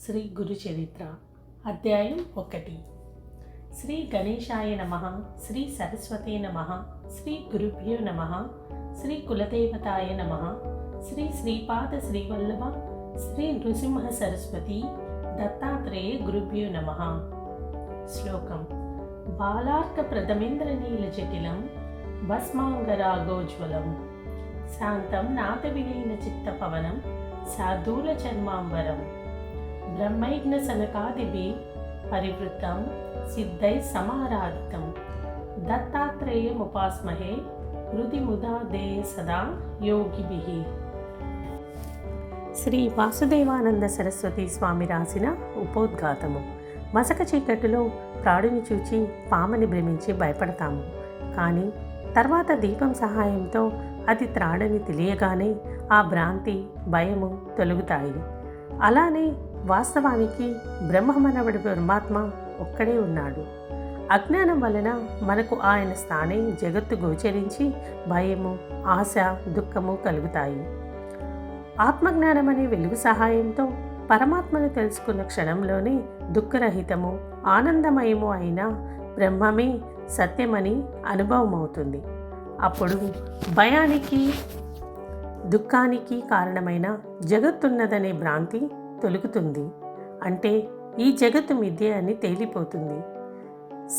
శ్రీ గురు చరిత్ర అధ్యాయం 1. శ్రీ గణేశాయ నమః, శ్రీ సరస్వతే నమః, శ్రీ గురుభ్యో నమః, శ్రీ కులదేవతాయ నమః, శ్రీ శ్రీపాద శ్రీవల్లభ శ్రీ నృసింహ సరస్వతి దత్తాత్రేయ గురుభ్యో నమః. శ్లోకం. బాలార్క ప్రథమేంద్రనీల జటిలం భస్మాంగరాగోజ్వలం శాంతం నాథ విలీన చిత్త పవనం శార్దూల చర్మాంబరం బ్రహ్మైజ్ఞ సనకాదిభి పరివృతం సిద్ధై సమారాధితం దత్తాత్రేయముపాస్మహే హృది ముదాదేయ సదా యోగిభిః. శ్రీ వాసుదేవానంద సరస్వతి స్వామి రాసిన ఉపోద్ఘాతము. మసక చీకటిలో ప్రాణిని చూచి పామని భ్రమించి భయపడతాము. కానీ తర్వాత దీపం సహాయంతో అది త్రాడని తెలియగానే ఆ భ్రాంతి, భయము తొలగుతాయి. అలానే వాస్తవానికి బ్రహ్మమనవడి పరమాత్మ ఒక్కడే ఉన్నాడు. అజ్ఞానం వలన మనకు ఆయన స్థానే జగత్తు గోచరించి భయము, ఆశ, దుఃఖము కలుగుతాయి. ఆత్మజ్ఞానం అనే వెలుగు సహాయంతో పరమాత్మను తెలుసుకున్న క్షణంలోనే దుఃఖరహితము, ఆనందమయము అయిన బ్రహ్మమే సత్యమని అనుభవమవుతుంది. అప్పుడు భయానికి, దుఃఖానికి కారణమైన జగత్తున్నదనే భ్రాంతి తొలుగుతుంది. అంటే ఈ జగత్తు మిథ్య అని తేలిపోతుంది.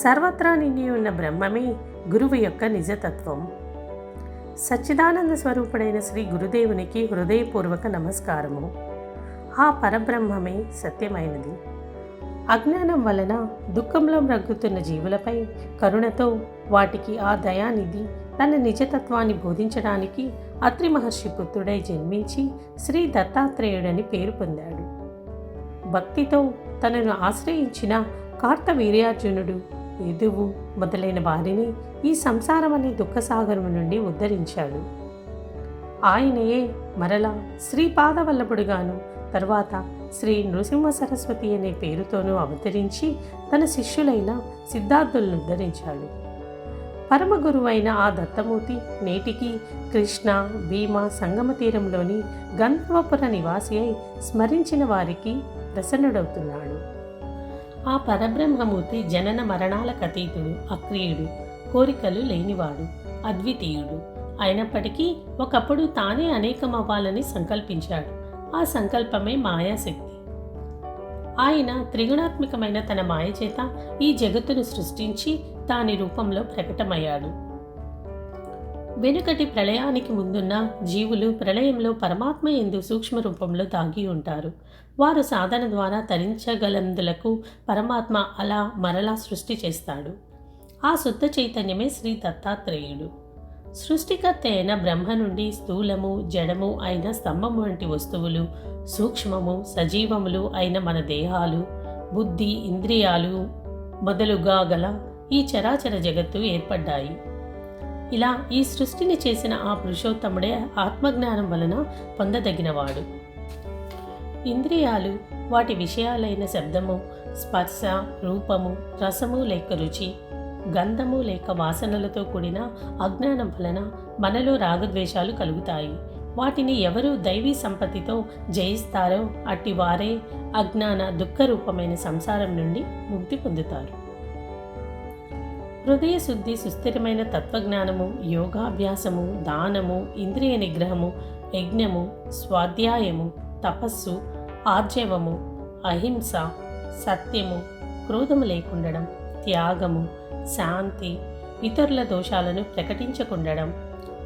సర్వత్రా నిండి ఉన్న బ్రహ్మమే గురువు యొక్క నిజతత్వం. సచ్చిదానంద స్వరూపుడైన శ్రీ గురుదేవునికి హృదయపూర్వక నమస్కారము. ఆ పరబ్రహ్మమే సత్యమైనది. అజ్ఞానం వలన దుఃఖంలో మ్రగ్గుతున్న జీవులపై కరుణతో వాటికి ఆ దయానిధి తన నిజతత్వాన్ని బోధించడానికి అత్రి మహర్షి పుత్రుడై జన్మించి శ్రీ దత్తాత్రేయుడని పేరు పొందాడు. భక్తితో తనను ఆశ్రయించిన కార్తవీర్యార్జునుడు, యదువు మొదలైన వారిని ఈ సంసారం అనే దుఃఖసాగరం నుండి ఉద్ధరించాడు. ఆయనయే మరలా శ్రీపాదవల్లభుడుగాను, తర్వాత శ్రీ నృసింహ సరస్వతి అనే పేరుతోనూ అవతరించి తన శిష్యులైన సిద్ధార్థులను ఉద్ధరించాడు. పరమగురువైన ఆ దత్తమూర్తి నేటికి కృష్ణ, భీమ సంగమ తీరంలోని గంధర్వపుర నివాసి అయి స్మరించిన వారికి ప్రసన్నుడవుతున్నాడు. ఆ పరబ్రహ్మమూర్తి జనన మరణాలకు అతీతుడు, అక్రియుడు, కోరికలు లేనివాడు, అద్వితీయుడు అయినప్పటికీ ఒకప్పుడు తానే అనేకమవ్వాలని సంకల్పించాడు. ఆ సంకల్పమే మాయాశక్తి. ఆయన త్రిగుణాత్మకమైన తన మాయ చేత ఈ జగత్తును సృష్టించి దాని రూపంలో ప్రకటమయ్యాడు. వెనుకటి ప్రళయానికి ముందున్న జీవులు ప్రళయంలో పరమాత్మ యందు సూక్ష్మ రూపంలో దాగి ఉంటారు. వారు సాధన ద్వారా తరించగలందులకు పరమాత్మ అలా మరలా సృష్టి చేస్తాడు. ఆ శుద్ధ చైతన్యమే శ్రీ దత్తాత్రేయుడు. సృష్టికర్త అయిన బ్రహ్మ నుండి స్థూలము, జడము అయిన స్తంభం వంటి వస్తువులు, సూక్ష్మము, సజీవములు అయిన మన దేహాలు, బుద్ధి, ఇంద్రియాలు మొదలుగా గల ఈ చరాచర జగత్తు ఏర్పడ్డాయి. ఇలా ఈ సృష్టిని చేసిన ఆ పురుషోత్తముడే ఆత్మజ్ఞానం వలన పొందదగినవాడు. ఇంద్రియాలు వాటి విషయాలైన శబ్దము, స్పర్శ, రూపము, రసము లేక రుచి, గంధము లేక వాసనలతో కూడిన అజ్ఞానం వలన మనలో రాగద్వేషాలు కలుగుతాయి. వాటిని ఎవరు దైవీ సంపత్తితో జయిస్తారో అట్టి వారే అజ్ఞాన దుఃఖరూపమైన సంసారం నుండి ముక్తి పొందుతారు. హృదయ శుద్ధి, సుస్థిరమైన తత్వజ్ఞానము, యోగాభ్యాసము, దానము, ఇంద్రియ నిగ్రహము, యజ్ఞము, స్వాధ్యాయము, తపస్సు, ఆర్జవము, అహింస, సత్యము, క్రోధము లేకుండడం, త్యాగము, శాంతి, ఇతరుల దోషాలను ప్రకటించకుండడం,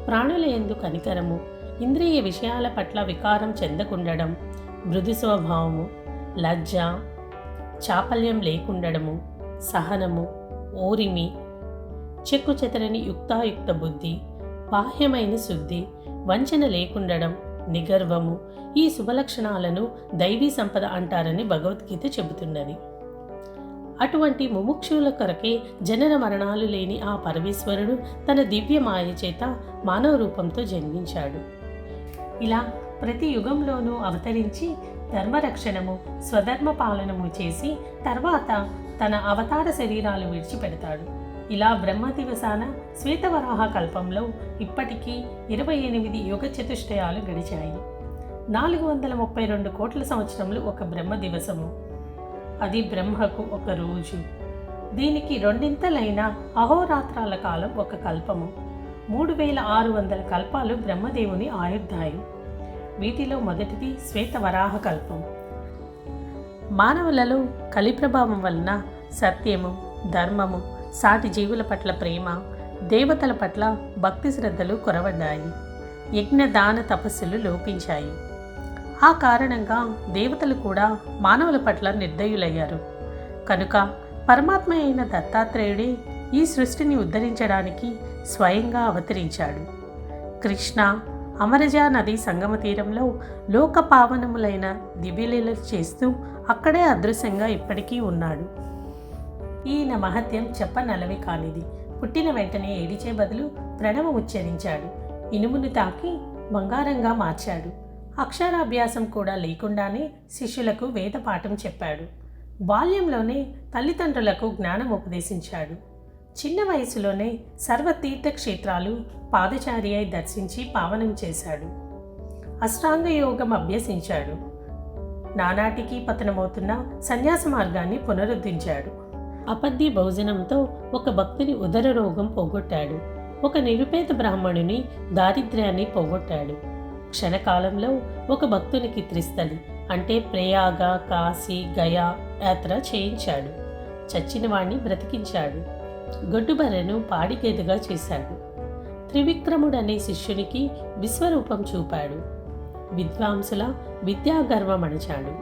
ప్రాణుల యందు కనికరము, ఇంద్రియ విషయాల పట్ల వికారం చెందకుండడం, మృదు స్వభావము, లజ్జ, చాపల్యం లేకుండడము, సహనము, ఓరిమి, చెక్కు చెదరని యుక్తాయుక్త బుద్ధి, బాహ్యమైన శుద్ధి, వంచన లేకుండడం, నిగర్వము, ఈ శుభలక్షణాలను దైవీ సంపద అంటారని భగవద్గీత చెబుతున్నది. అటువంటి ముముక్షుల కొరకే జనన మరణాలు లేని ఆ పరమేశ్వరుడు తన దివ్య మాయ చేత మానవ రూపంతో జన్మించాడు. ఇలా ప్రతి యుగంలోనూ అవతరించి ధర్మరక్షణము, స్వధర్మ పాలనము చేసి తర్వాత తన అవతార శరీరాలు విడిచిపెడతాడు. ఇలా బ్రహ్మ దివసాన శ్వేతవరాహ కల్పంలో ఇప్పటికీ 28 యుగ చతుష్టయాలు గడిచాయి. 432 కోట్ల సంవత్సరములు ఒక బ్రహ్మ దివసము. అది బ్రహ్మకు ఒక రోజు. దీనికి రెండింతలైన అహోరాత్రాల కాలం ఒక కల్పము. 3600 కల్పాలు బ్రహ్మదేవుని ఆయుర్దాయం. వీటిలో మొదటిది శ్వేతవరాహ కల్పం. మానవులలో కలి ప్రభావం వలన సత్యము, ధర్మము, సాటి జీవుల పట్ల ప్రేమ, దేవతల పట్ల భక్తి శ్రద్ధలు కొరవడ్డాయి. యజ్ఞ దాన తపస్సులు లోపించాయి. ఆ కారణంగా దేవతలు కూడా మానవుల పట్ల నిర్దయులయ్యారు. కనుక పరమాత్మ అయిన దత్తాత్రేయుడే ఈ సృష్టిని ఉద్ధరించడానికి స్వయంగా అవతరించాడు. కృష్ణ అమరజా నది సంగమ తీరంలో లోకపావనములైన దివ్యలీలలు చేస్తూ అక్కడే అదృశ్యంగా ఇప్పటికీ ఉన్నాడు. ఈయన మహత్యం చెప్పనలవి కానిది. పుట్టిన వెంటనే ఏడిచే బదులు ప్రణవం ఉచ్చరించాడు. ఇనుమును తాకి బంగారంగా మార్చాడు. అక్షరాభ్యాసం కూడా లేకుండానే శిష్యులకు వేద పాఠం చెప్పాడు. బాల్యంలోనే తల్లిదండ్రులకు జ్ఞానం ఉపదేశించాడు. చిన్న వయసులోనే సర్వతీర్థక్షేత్రాలు పాదచారి అయి దర్శించి పావనం చేశాడు. అష్టాంగ యోగం అభ్యసించాడు. నానాటికి పతనమవుతున్న సన్యాస మార్గాన్ని పునరుద్ధరించాడు. అపద్య భోజనంతో ఒక భక్తుని ఉదర రోగం పోగొట్టాడు. ఒక నిరుపేద బ్రాహ్మణుని దారిద్ర్యాన్ని పోగొట్టాడు. క్షణకాలంలో ఒక భక్తునికి త్రిస్థలి అంటే ప్రయాగ, కాశీ, గయా యాత్ర చేయించాడు. చచ్చిన వాణ్ణి బ్రతికించాడు. గొడ్డుబర్రెను పాడిగేదెగా చేశాడు. త్రివిక్రముడనే శిష్యునికి విశ్వరూపం చూపాడు. విద్వాంసుల విద్యాగర్వమణచాడు.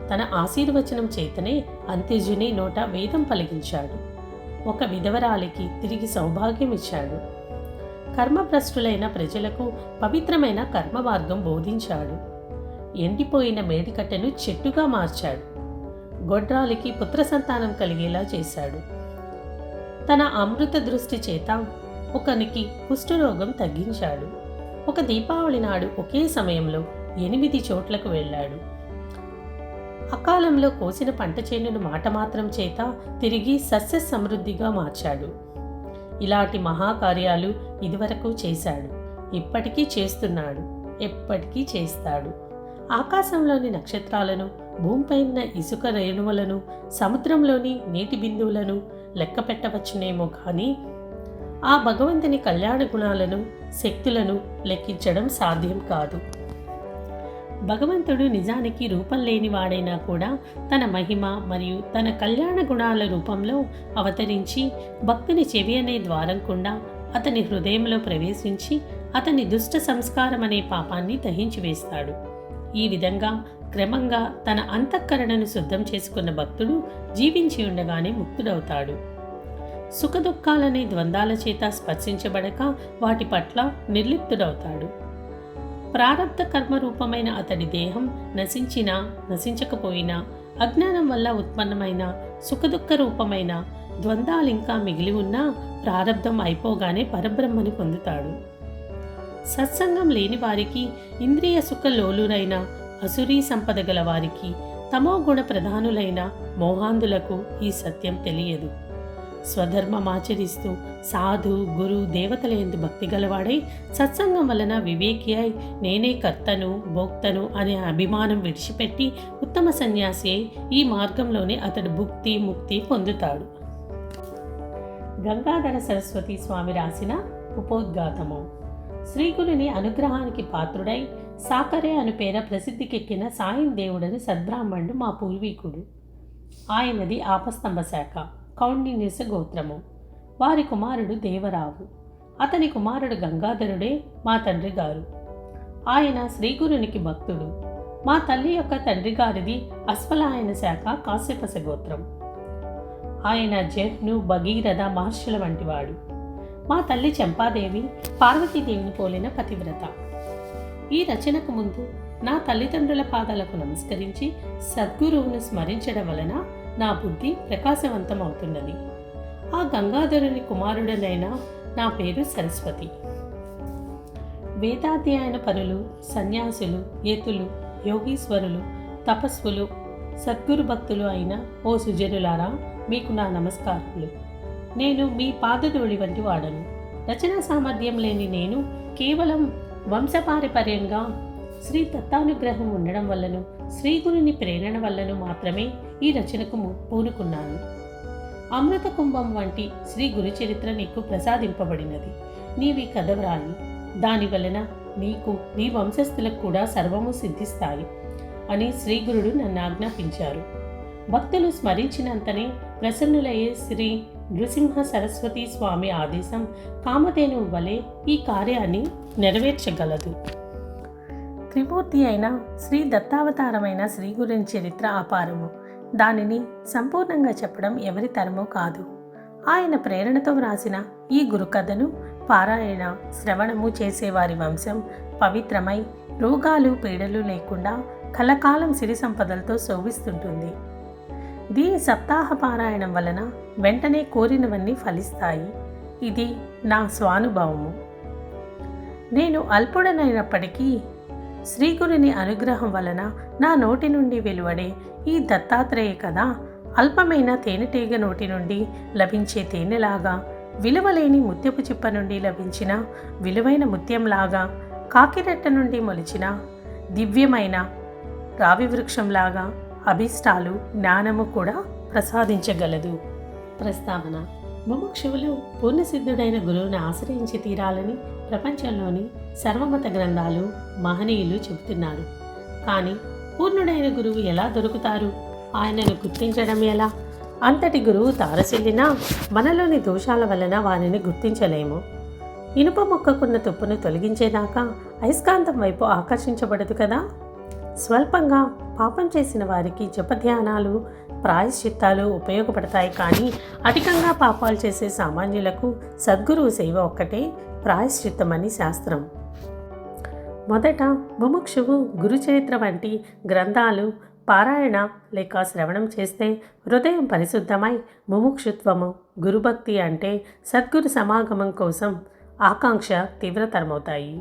తన ఆశీర్వచనం చేతనే అంత్యజుని నోట వేదం పలికించాడు. ఒక విధవరాలికి తిరిగి సౌభాగ్యం ఇచ్చాడు. కర్మభ్రష్టులైన ప్రజలకు పవిత్రమైన కర్మ మార్గం బోధించాడు. ఎండిపోయిన మేడికట్టెను చెట్టుగా మార్చాడు. గొడ్రాలికి పుత్ర సంతానం కలిగేలా చేశాడు. తన అమృత దృష్టి చేత ఒకనికి కుష్ఠరోగం తగ్గించాడు. ఒక దీపావళి నాడు ఒకే సమయంలో 8 చోట్లకు వెళ్ళాడు. అకాలంలో కోసిన పంట చేనును మాట మాత్రం చేత తిరిగి సస్య సమృద్ధిగా మార్చాడు. ఇలాంటి మహాకార్యాలు ఇదివరకు చేశాడు, ఇప్పటికీ చేస్తున్నాడు, ఎప్పటికీ చేస్తాడు. ఆకాశంలోని నక్షత్రాలను, భూమిపైన ఇసుక రేణువులను, సముద్రంలోని నీటి బిందువులను లెక్క పెట్టవచ్చునేమో కానీ ఆ భగవంతుని కళ్యాణ గుణాలను, శక్తులను లెక్కించడం సాధ్యం కాదు. భగవంతుడు నిజానికి రూపం లేనివాడైనా కూడా తన మహిమ మరియు తన కళ్యాణ గుణాల రూపంలో అవతరించి భక్తుని చెవి అనే ద్వారం గుండా అతని హృదయంలో ప్రవేశించి అతని దుష్ట సంస్కారం అనే పాపాన్ని దహించి వేస్తాడు. ఈ విధంగా క్రమంగా తన అంతఃకరణను శుద్ధం చేసుకున్న భక్తుడు జీవించి ఉండగానే ముక్తుడవుతాడు. సుఖదుఖాలనే ద్వంద్వాల చేత స్పర్శించబడక వాటి పట్ల నిర్లిప్తుడవుతాడు. ప్రారబ్ధ కర్మరూపమైన అతడి దేహం నశించినా నశించకపోయినా అజ్ఞానం వల్ల ఉత్పన్నమైన సుఖదుఖ రూపమైన ద్వంద్వాలింకా మిగిలి ఉన్నా ప్రారబ్ధం అయిపోగానే పరబ్రహ్మని పొందుతాడు. సత్సంగం లేని వారికి, ఇంద్రియ సుఖ లోలురైన అసురీ సంపద గల వారికి, తమోగుణ ప్రధానులైన మోహాంధులకు ఈ సత్యం తెలియదు. స్వధర్మమాచరిస్తూ సాధు, గురు, దేవతల యందు భక్తి గలవాడై సత్సంగం వలన వివేకి అయి నేనే కర్తను, భోక్తను అనే అభిమానం విడిచిపెట్టి ఉత్తమ సన్యాసి అయి ఈ మార్గంలోనే అతడు భుక్తి, ముక్తి పొందుతాడు. గంగాధర సరస్వతి స్వామి రాసిన ఉపోద్ఘాతము. శ్రీగురుని అనుగ్రహానికి పాత్రుడై సాకరే అను పేర ప్రసిద్ధికెక్కిన సాయం దేవుడని సద్బ్రాహ్మణుడు మా పూర్వీకుడు. ఆయనది ఆపస్తంభ శాఖ, కౌండిన్యస గోత్రము. వారి కుమారుడు దేవరావు. అతని కుమారుడు గంగాధరుడే మా తండ్రి గారు. ఆయన శ్రీగురునికి భక్తుడు. మా తల్లి యొక్క తండ్రి గారిది అశ్వలాయన శాఖ, కాశ్యపస గోత్రం. ఆయన జహ్ను, భగీరథ మహర్షుల వంటివాడు. మా తల్లి చంపాదేవి పార్వతీదేవిని పోలిన పతివ్రత. ఈ రచనకు ముందు నా తల్లిదండ్రుల పాదాలకు నమస్కరించి సద్గురువును స్మరించడం వలన నా బుద్ధి ప్రకాశవంతం అవుతున్నది. ఆ గంగాధరుని కుమారుడనైన నా పేరు సరస్వతి. వేదాధ్యయన పరులు, సన్యాసులు, ఏతులు, యోగీశ్వరులు, తపస్సులు, సద్గురు భక్తులు అయిన ఓ సుజనులారా, మీకు నా నమస్కారములు. నేను మీ పాదధూళి వంటి వాడను. రచనా సామర్థ్యం లేని నేను కేవలం వంశపారపర్యంగా శ్రీ దత్తానుగ్రహం ఉండడం వల్లను శ్రీగురుని ప్రేరణ వల్లను మాత్రమే ఈ రచనకు పూనుకున్నాను. అమృత కుంభం వంటి శ్రీ గురు చరిత్ర నీకు ప్రసాదింపబడినది. నీవి కథ వ్రాయి, దాని వలన నీకు నీ వంశస్థులకు కూడా సర్వము సిద్ధిస్తాయి అని శ్రీగురుడు నన్ను ఆజ్ఞాపించారు. భక్తులు స్మరించినంతనే ప్రసన్నులయ్యే శ్రీ నృసింహ సరస్వతి స్వామి ఆదేశం కామధేనువు వలె ఈ కార్యాన్ని నెరవేర్చగలదు. త్రిమూర్తి అయిన శ్రీ దత్తావతారమైన శ్రీగురుని చరిత్ర అపారము. దానిని సంపూర్ణంగా చెప్పడం ఎవరి తరమో కాదు. ఆయన ప్రేరణతో వ్రాసిన ఈ గురుకథను పారాయణ శ్రవణము చేసేవారి వంశం పవిత్రమై రోగాలు పీడలు లేకుండా కలకాలం సిరి సంపదలతో శోభిస్తుంటుంది. దీని సప్తాహ పారాయణం వలన వెంటనే కోరినవన్నీ ఫలిస్తాయి. ఇది నా స్వానుభవము. నేను అల్పుడనైనప్పటికీ శ్రీగురుని అనుగ్రహం వలన నా నోటి నుండి వెలువడే ఈ దత్తాత్రేయ కథ అల్పమైన తేనెటీగ నోటి నుండి లభించే తేనెలాగా, విలువలేని ముత్యపు చిప్ప నుండి లభించిన విలువైన ముత్యంలాగా, కాకిరెట్ట నుండి మొలిచిన దివ్యమైన రావి వృక్షంలాగా అభిష్టాలు జ్ఞానము కూడా ప్రసాదించగలదు. ప్రస్తావన: ముముక్షువులు పూర్ణసిద్ధుడైన గురువుని ఆశ్రయించి తీరాలని ప్రపంచంలోని సర్వమత గ్రంథాలు మహనీయులు చెబుతున్నారు. కానీ పూర్ణుడైన గురువు ఎలా దొరుకుతారు? ఆయనను గుర్తించడం ఎలా? అంతటి గురువు తారసిల్లినా మనలోని దోషాల వలన వారిని గుర్తించలేము. ఇనుప మొక్కకున్న తుప్పును తొలగించేదాకా అయస్కాంతం వైపు ఆకర్షించబడదు కదా. స్వల్పంగా పాపం చేసిన వారికి జపధ్యానాలు ప్రాయశ్చిత్తాలు ఉపయోగపడతాయి. కానీ అధికంగా పాపాలు చేసే సామాన్యులకు సద్గురువు సేవ ఒక్కటే ప్రాయశ్చిత్తమని శాస్త్రం. మొదట ముముక్షువు గురుచరిత్ర వంటి గ్రంథాలు పారాయణ లేక శ్రవణం చేస్తే హృదయం పరిశుద్ధమై ముముక్షుత్వము గురుభక్తి అంటే సద్గురు సమాగమం కోసం ఆకాంక్ష తీవ్రతరమవుతాయి.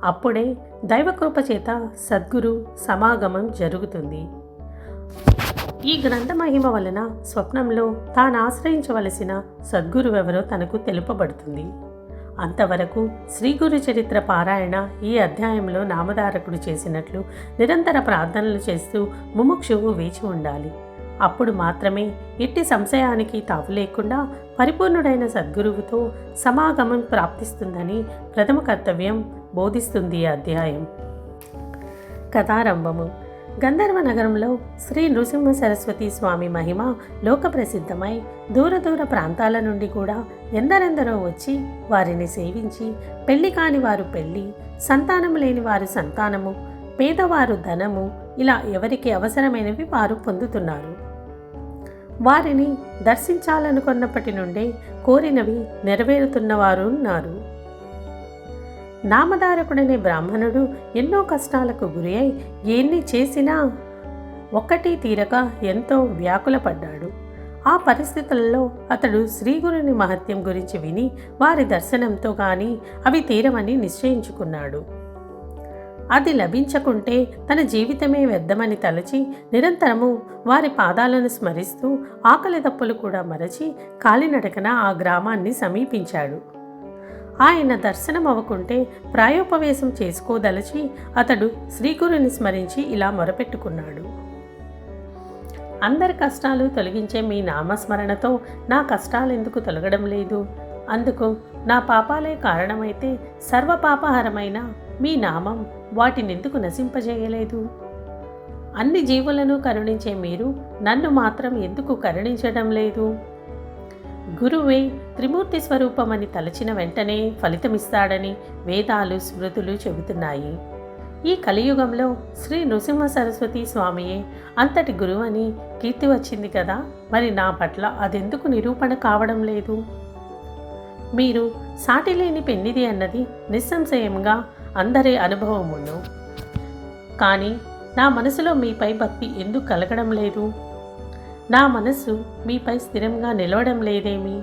అప్పుడే దైవకృప చేత సద్గురు సమాగమం జరుగుతుంది. ఈ గ్రంథ మహిమ వలన స్వప్నంలో తాను ఆశ్రయించవలసిన సద్గురువెవరో తనకు తెలుపబడుతుంది. అంతవరకు శ్రీగురు చరిత్ర పారాయణ ఈ అధ్యాయంలో నామధారకుడు చేసినట్లు నిరంతర ప్రార్థనలు చేస్తూ ముముక్షువు వేచి ఉండాలి. అప్పుడు మాత్రమే ఎట్టి సంశయానికి తావు లేకుండా పరిపూర్ణుడైన సద్గురువుతో సమాగమం ప్రాప్తిస్తుందని ప్రథమ కర్తవ్యం బోధిస్తుంది ఈ అధ్యాయం. కథారంభము. గంధర్వ నగరంలో శ్రీ నృసింహ సరస్వతి స్వామి మహిమ లోక ప్రసిద్ధమై దూర దూర ప్రాంతాల నుండి కూడా ఎందరెందరో వచ్చి వారిని సేవించి పెళ్లి కాని వారు పెళ్లి, సంతానం లేని వారు సంతానము, పేదవారు ధనము, ఇలా ఎవరికి అవసరమైనవి వారు పొందుతున్నారు. వారిని దర్శించాలనుకున్నప్పటి నుండే కోరినవి నెరవేరుతున్నవారు ఉన్నారు. నామధారకుడనే బ్రాహ్మణుడు ఎన్నో కష్టాలకు గురి అయి ఎన్ని చేసినా ఒక్కటి తీరక ఎంతో వ్యాకులపడ్డాడు. ఆ పరిస్థితులలో అతడు శ్రీగురుని మహత్యం గురించి విని వారి దర్శనంతో కానీ అవి తీరమని నిశ్చయించుకున్నాడు. అది లభించకుంటే తన జీవితమే వ్యర్థమని తలచి నిరంతరము వారి పాదాలను స్మరిస్తూ ఆకలి దప్పులు కూడా మరచి కాలినడకన ఆ గ్రామాన్ని సమీపించాడు. ఆయన దర్శనం అవ్వకుంటే ప్రాయోపవేశం చేసుకోదలచి అతడు శ్రీగురుని స్మరించి ఇలా మొరపెట్టుకున్నాడు. అందరి కష్టాలు తొలగించే మీ నామస్మరణతో నా కష్టాలు ఎందుకు తొలగడం లేదు? అందుకు నా పాపాలే కారణమైతే సర్వపాపహరమైన మీ నామం వాటినెందుకు నశింపజేయలేదు? అన్ని జీవులను కరుణించే మీరు నన్ను మాత్రం ఎందుకు కరుణించడం లేదు? గురువే త్రిమూర్తి స్వరూపమని తలచిన వెంటనే ఫలితమిస్తాడని వేదాలు స్మృతులు చెబుతున్నాయి. ఈ కలియుగంలో శ్రీ నృసింహ సరస్వతి స్వామియే అంతటి గురువని కీర్తి వచ్చింది కదా. మరి నా పట్ల అదెందుకు నిరూపణ కావడం లేదు? మీరు సాటిలేని పెన్నిది అన్నది నిస్సంశయంగా అందరి అనుభవమును. కానీ నా మనసులో మీపై భక్తి ఎందుకు కలగడం లేదు? నా మనసు మీపై స్థిరంగా నిలవడం లేదేమి?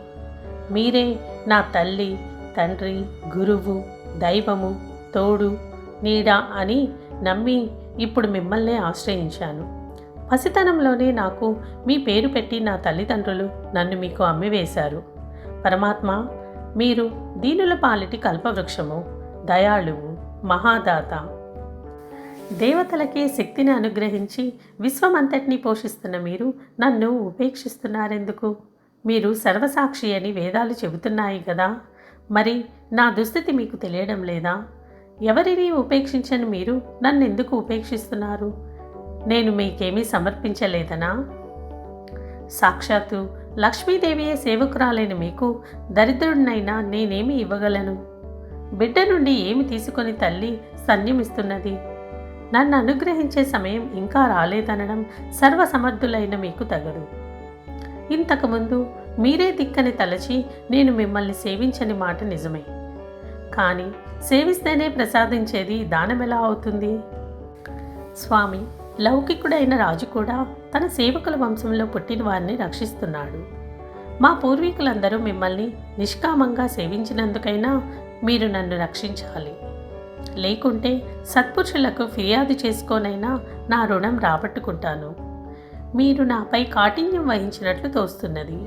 మీరే నా తల్లి, తండ్రి, గురువు, దైవము, తోడు, నీడ అని నమ్మి ఇప్పుడు మిమ్మల్నే ఆశ్రయించాను. పసితనంలోనే నాకు మీ పేరు పెట్టి నా తల్లిదండ్రులు నన్ను మీకు అమ్మివేశారు. పరమాత్మ, మీరు దీనుల పాలిటి కల్పవృక్షము, దయాళువు, మహాదాత. దేవతలకే శక్తిని అనుగ్రహించి విశ్వమంతటినీ పోషిస్తున్న మీరు నన్ను ఉపేక్షిస్తున్నారెందుకు? మీరు సర్వసాక్షి అని వేదాలు చెబుతున్నాయి కదా. మరి నా దుస్థితి మీకు తెలియడం లేదా? ఎవరిని ఉపేక్షించని మీరు నన్నెందుకు ఉపేక్షిస్తున్నారు? నేను మీకేమీ సమర్పించలేదనా? సాక్షాత్తు లక్ష్మీదేవియే సేవకురాలైన మీకు దరిద్రుడినైనా నేనేమి ఇవ్వగలను? బిడ్డ నుండి ఏమి తీసుకొని తల్లి సన్యమిస్తున్నది? నన్ను అనుగ్రహించే సమయం ఇంకా రాలేదనడం సర్వసమర్థులైన మీకు తగదు. ఇంతకుముందు మీరే దిక్కని తలచి నేను మిమ్మల్ని సేవించని మాట నిజమే. కానీ సేవిస్తేనే ప్రసాదించేది దానమెలా అవుతుంది? స్వామి, లౌకికుడైన రాజు కూడా తన సేవకుల వంశంలో పుట్టిన వారిని రక్షిస్తున్నాడు. మా పూర్వీకులందరూ మిమ్మల్ని నిష్కామంగా సేవించినందుకైనా మీరు నన్ను రక్షించాలి. లేకుంటే సత్పురుషులకు ఫిర్యాదు చేసుకోనైనా నా రుణం రాబట్టుకుంటాను. మీరు నాపై కాఠిన్యం వహించినట్లు తోస్తున్నది.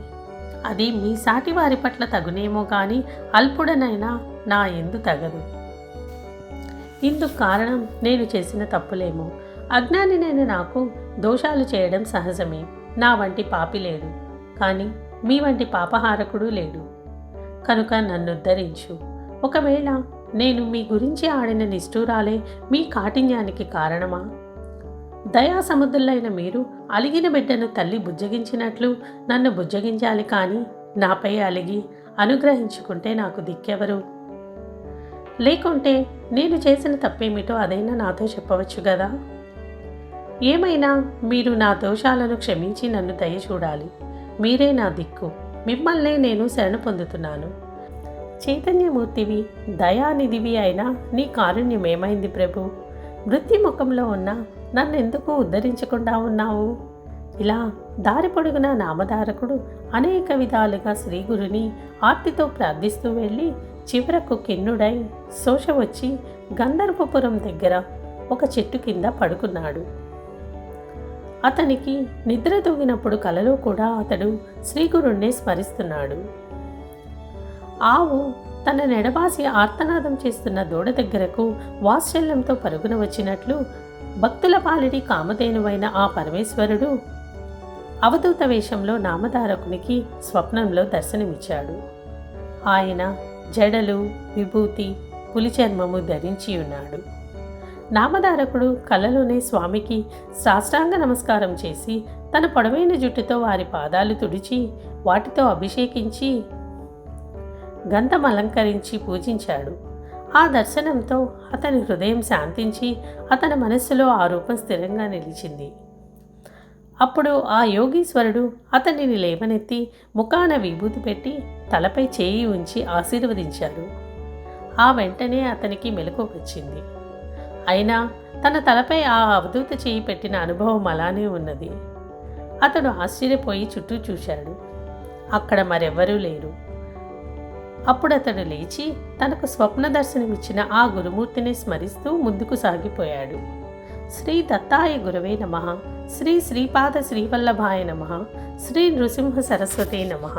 అది మీ సాటి వారి పట్ల తగునేమో కానీ అల్పుడనైనా నా ఎందు తగదు. ఇందుకు కారణం నేను చేసిన తప్పులేమో. అజ్ఞానినైన నాకు దోషాలు చేయడం సహజమే. నా వంటి పాపి లేడు, కానీ మీ వంటి పాపహారకుడు లేడు. కనుక నన్ను ఉద్ధరించు. ఒకవేళ నేను మీ గురించి ఆడిన నిష్ఠూరాలే మీ కాఠిన్యానికి కారణమా? దయాసముద్రులైన మీరు అలిగిన బిడ్డను తల్లి బుజ్జగించినట్లు నన్ను బుజ్జగించాలి, కానీ నాపై అలిగి అనుగ్రహించుకుంటే నాకు దిక్కెవరు? లేకుంటే నేను చేసిన తప్పేమిటో అదైనా నాతో చెప్పవచ్చు కదా. ఏమైనా మీరు నా దోషాలను క్షమించి నన్ను దయ చూడాలి. మీరే నా దిక్కు. మిమ్మల్నే నేను శరణు పొందుతున్నాను. చైతన్యమూర్తివి, దయానిధివి అయినా నీ కారుణ్యమేమైంది ప్రభు? మృత్యు ముఖంలో ఉన్న నన్నెందుకు ఉద్ధరించకుండా ఉన్నావు? ఇలా దారి పొడుగున నామధారకుడు అనేక విధాలుగా శ్రీగురుని ఆర్తితో ప్రార్థిస్తూ వెళ్ళి చివరకు కిన్నుడై శోష వచ్చి గంధర్వపురం దగ్గర ఒక చెట్టు కింద పడుకున్నాడు. అతనికి నిద్ర తూగినప్పుడు కలలో కూడా అతడు శ్రీగురుణ్ణి స్మరిస్తున్నాడు. ఆవు తన నెడబాసి ఆర్తనాదం చేస్తున్న దూడ దగ్గరకు వాత్సల్యంతో పరుగున వచ్చినట్లు భక్తుల పాలిడి కామధేనువైన ఆ పరమేశ్వరుడు అవధూత వేషంలో నామధారకునికి స్వప్నంలో దర్శనమిచ్చాడు. ఆయన జడలు, విభూతి, పులి చర్మము ధరించి ఉన్నాడు. నామధారకుడు కలలోనే స్వామికి సాష్టాంగ నమస్కారం చేసి తన పొడవైన జుట్టుతో వారి పాదాలు తుడిచి వాటితో అభిషేకించి గంధం అలంకరించి పూజించాడు. ఆ దర్శనంతో అతని హృదయం శాంతించి అతని మనస్సులో ఆ రూపం స్థిరంగా నిలిచింది. అప్పుడు ఆ యోగీశ్వరుడు అతనిని లేవనెత్తి ముఖాన విభూతి పెట్టి తలపై చేయి ఉంచి ఆశీర్వదించాడు. ఆ వెంటనే అతనికి మెలకువ వచ్చింది. అయినా తన తలపై ఆ అవధూత చేయి పెట్టిన అనుభవం అలానే ఉన్నది. అతడు ఆశ్చర్యపోయి చుట్టూ చూశాడు. అక్కడ మరెవ్వరూ లేరు. అప్పుడు అతడు లేచి తనకు స్వప్న దర్శనమిచ్చిన ఆ గురుమూర్తిని స్మరిస్తూ ముందుకు సాగిపోయాడు. శ్రీ దత్తాయ గురవే నమః. శ్రీ శ్రీపాద శ్రీవల్లభాయ నమః. శ్రీ నృసింహ సరస్వతే నమః.